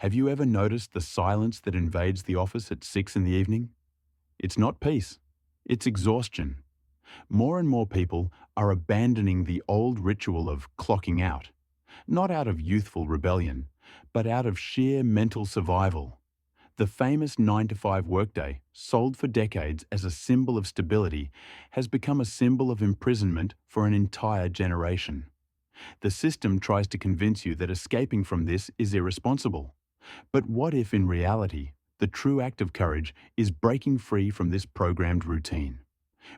Have you ever noticed the silence that invades the office at 6 in the evening? It's not peace, it's exhaustion. More and more people are abandoning the old ritual of clocking out, not out of youthful rebellion, but out of sheer mental survival. The famous 9 to 5 workday, sold for decades as a symbol of stability, has become a symbol of imprisonment for an entire generation. The system tries to convince you that escaping from this is irresponsible. But what if, in reality, the true act of courage is breaking free from this programmed routine,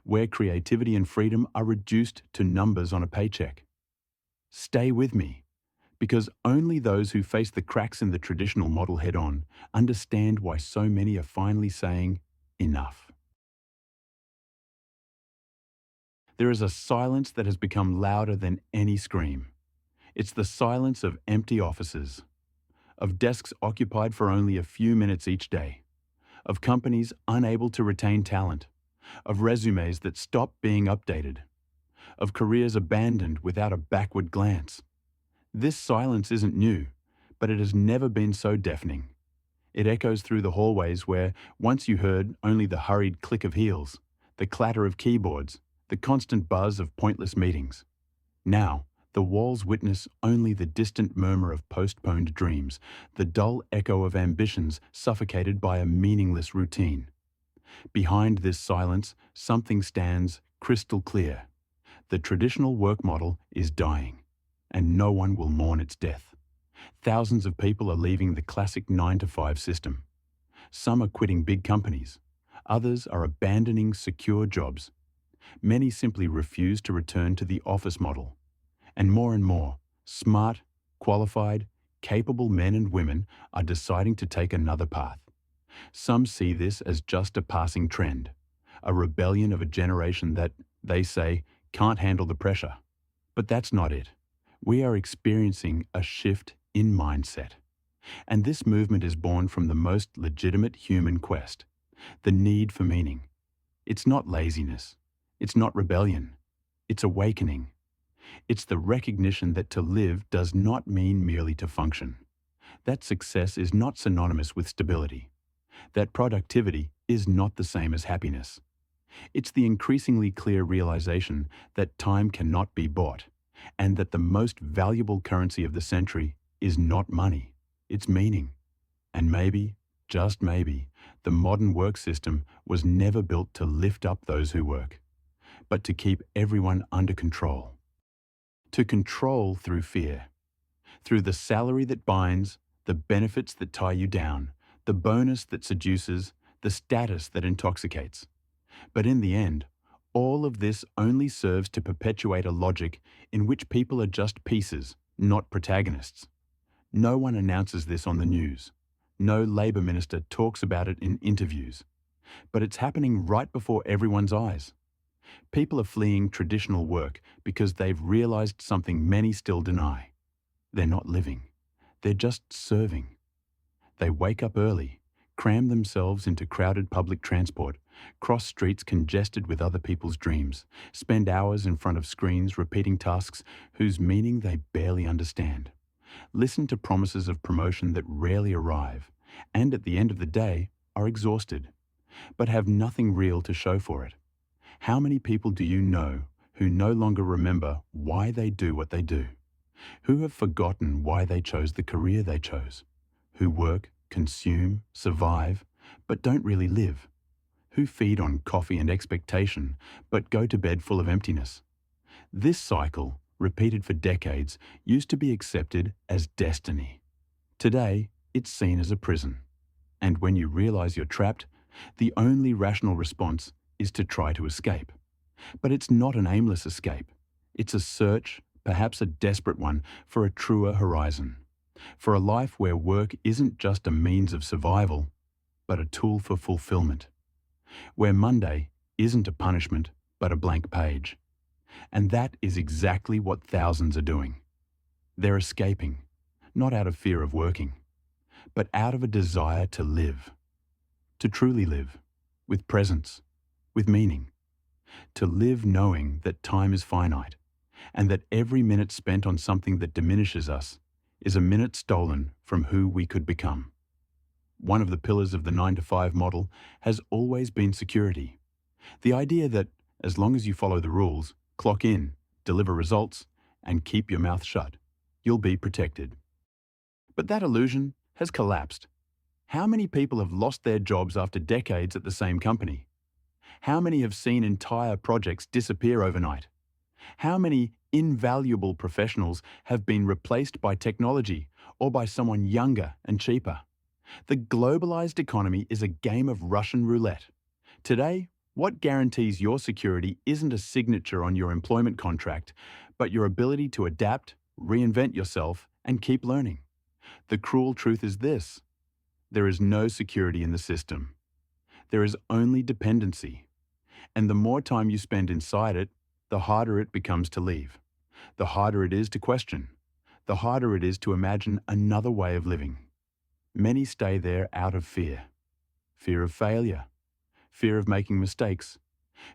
where creativity and freedom are reduced to numbers on a paycheck? Stay with me, because only those who face the cracks in the traditional model head-on understand why so many are finally saying, enough. There is a silence that has become louder than any scream. It's the silence of empty offices, of desks occupied for only a few minutes each day, of companies unable to retain talent, of resumes that stop being updated, of careers abandoned without a backward glance. This silence isn't new, but it has never been so deafening. It echoes through the hallways where once you heard only the hurried click of heels, the clatter of keyboards, the constant buzz of pointless meetings. Now, the walls witness only the distant murmur of postponed dreams, the dull echo of ambitions suffocated by a meaningless routine. Behind this silence, something stands crystal clear. The traditional work model is dying, and no one will mourn its death. Thousands of people are leaving the classic 9 to 5 system. Some are quitting big companies. Others are abandoning secure jobs. Many simply refuse to return to the office model. And more, smart, qualified, capable men and women are deciding to take another path. Some see this as just a passing trend, a rebellion of a generation that, they say, can't handle the pressure. But that's not it. We are experiencing a shift in mindset. And this movement is born from the most legitimate human quest, the need for meaning. It's not laziness. It's not rebellion. It's awakening. It's the recognition that to live does not mean merely to function, that success is not synonymous with stability, that productivity is not the same as happiness. It's the increasingly clear realization that time cannot be bought, and that the most valuable currency of the century is not money, it's meaning. And maybe, just maybe, the modern work system was never built to lift up those who work, but to keep everyone under control. To control through fear, through the salary that binds, the benefits that tie you down, the bonus that seduces, the status that intoxicates. But in the end, all of this only serves to perpetuate a logic in which people are just pieces, not protagonists. No one announces this on the news. No Labour minister talks about it in interviews. But it's happening right before everyone's eyes. People are fleeing traditional work because they've realized something many still deny. They're not living. They're just serving. They wake up early, cram themselves into crowded public transport, cross streets congested with other people's dreams, spend hours in front of screens repeating tasks whose meaning they barely understand, listen to promises of promotion that rarely arrive, and at the end of the day are exhausted, but have nothing real to show for it. How many people do you know who no longer remember why they do what they do? Who have forgotten why they chose the career they chose? Who work, consume, survive, but don't really live? Who feed on coffee and expectation, but go to bed full of emptiness? This cycle, repeated for decades, used to be accepted as destiny. Today, it's seen as a prison. And when you realize you're trapped, the only rational response is to try to escape. But it's not an aimless escape. It's a search, perhaps a desperate one, for a truer horizon. For a life where work isn't just a means of survival, but a tool for fulfillment. Where Monday isn't a punishment, but a blank page. And that is exactly what thousands are doing. They're escaping, not out of fear of working, but out of a desire to live. To truly live, with presence, with meaning. To live knowing that time is finite, and that every minute spent on something that diminishes us is a minute stolen from who we could become. One of the pillars of the 9 to 5 model has always been security. The idea that as long as you follow the rules, clock in, deliver results, and keep your mouth shut, you'll be protected. But that illusion has collapsed. How many people have lost their jobs after decades at the same company? How many have seen entire projects disappear overnight? How many invaluable professionals have been replaced by technology or by someone younger and cheaper? The globalized economy is a game of Russian roulette. Today, what guarantees your security isn't a signature on your employment contract, but your ability to adapt, reinvent yourself, and keep learning. The cruel truth is this: there is no security in the system. There is only dependency. And the more time you spend inside it, the harder it becomes to leave. The harder it is to question. The harder it is to imagine another way of living. Many stay there out of fear. Fear of failure. Fear of making mistakes.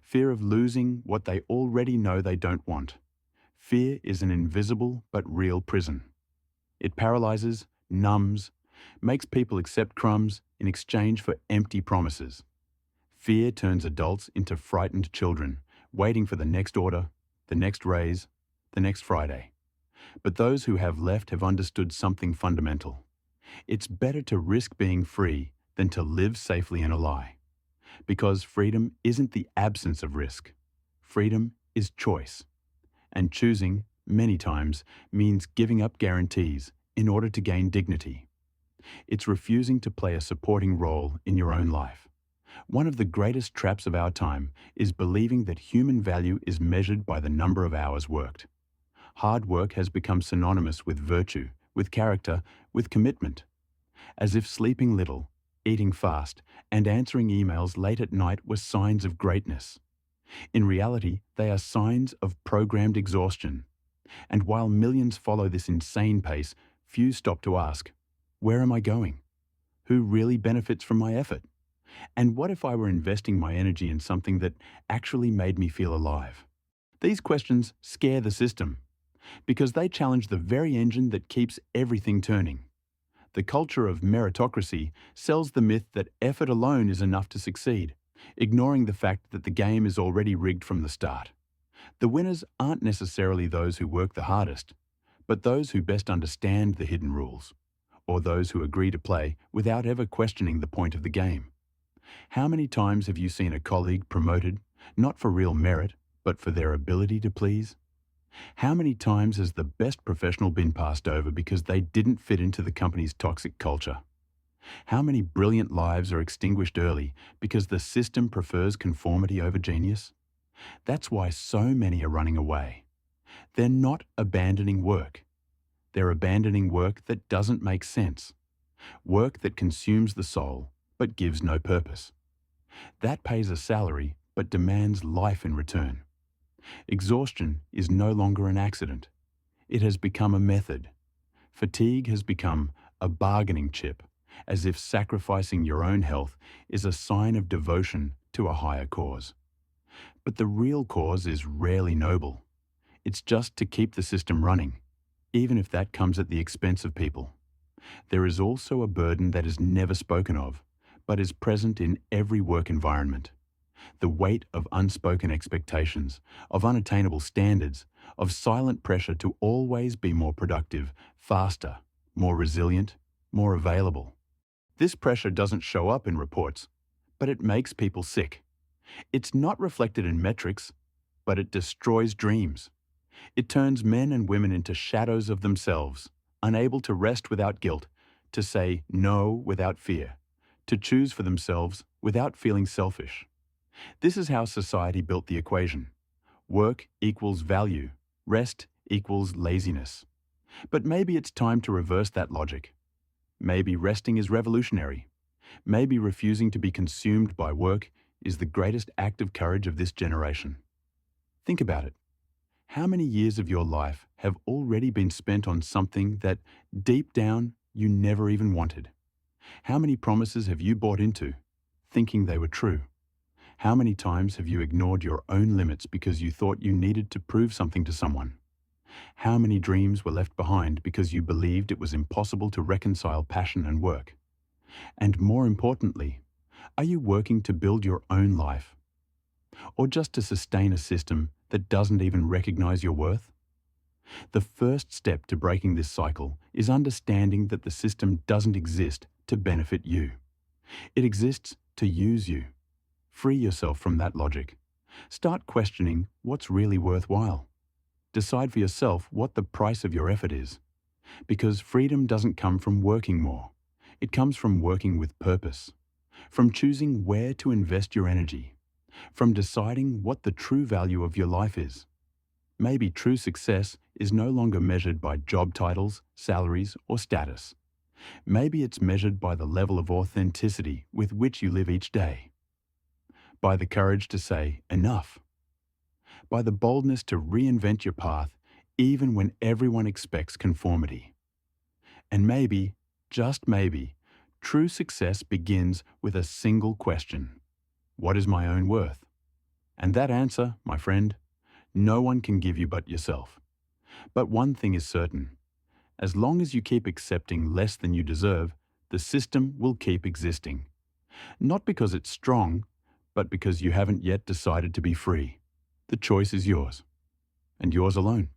Fear of losing what they already know they don't want. Fear is an invisible but real prison. It paralyzes, numbs, makes people accept crumbs in exchange for empty promises. Fear turns adults into frightened children, waiting for the next order, the next raise, the next Friday. But those who have left have understood something fundamental. It's better to risk being free than to live safely in a lie. Because freedom isn't the absence of risk. Freedom is choice. And choosing, many times, means giving up guarantees in order to gain dignity. It's refusing to play a supporting role in your own life. One of the greatest traps of our time is believing that human value is measured by the number of hours worked. Hard work has become synonymous with virtue, with character, with commitment. As if sleeping little, eating fast, and answering emails late at night were signs of greatness. In reality, they are signs of programmed exhaustion. And while millions follow this insane pace, few stop to ask, where am I going? Who really benefits from my effort? And what if I were investing my energy in something that actually made me feel alive? These questions scare the system because they challenge the very engine that keeps everything turning. The culture of meritocracy sells the myth that effort alone is enough to succeed, ignoring the fact that the game is already rigged from the start. The winners aren't necessarily those who work the hardest, but those who best understand the hidden rules, or those who agree to play without ever questioning the point of the game. How many times have you seen a colleague promoted, not for real merit, but for their ability to please? How many times has the best professional been passed over because they didn't fit into the company's toxic culture? How many brilliant lives are extinguished early because the system prefers conformity over genius? That's why so many are running away. They're not abandoning work. They're abandoning work that doesn't make sense. Work that consumes the soul but gives no purpose. That pays a salary but demands life in return. Exhaustion is no longer an accident. It has become a method. Fatigue has become a bargaining chip, as if sacrificing your own health is a sign of devotion to a higher cause. But the real cause is rarely noble. It's just to keep the system running, even if that comes at the expense of people. There is also a burden that is never spoken of, but is present in every work environment. The weight of unspoken expectations, of unattainable standards, of silent pressure to always be more productive, faster, more resilient, more available. This pressure doesn't show up in reports, but it makes people sick. It's not reflected in metrics, but it destroys dreams. It turns men and women into shadows of themselves, unable to rest without guilt, to say no without fear, to choose for themselves without feeling selfish. This is how society built the equation. Work equals value, rest equals laziness. But maybe it's time to reverse that logic. Maybe resting is revolutionary. Maybe refusing to be consumed by work is the greatest act of courage of this generation. Think about it. How many years of your life have already been spent on something that, deep down, you never even wanted? How many promises have you bought into, thinking they were true? How many times have you ignored your own limits because you thought you needed to prove something to someone? How many dreams were left behind because you believed it was impossible to reconcile passion and work? And more importantly, are you working to build your own life, or just to sustain a system that doesn't even recognize your worth? The first step to breaking this cycle is understanding that the system doesn't exist to benefit you. It exists to use you. Free yourself from that logic. Start questioning what's really worthwhile. Decide for yourself what the price of your effort is. Because freedom doesn't come from working more. It comes from working with purpose. From choosing where to invest your energy. From deciding what the true value of your life is. Maybe true success is no longer measured by job titles, salaries, or status. Maybe it's measured by the level of authenticity with which you live each day. By the courage to say enough. By the boldness to reinvent your path even when everyone expects conformity. And maybe, just maybe, true success begins with a single question. What is my own worth? And that answer, my friend, no one can give you but yourself. But one thing is certain. As long as you keep accepting less than you deserve, the system will keep existing. Not because it's strong, but because you haven't yet decided to be free. The choice is yours, and yours alone.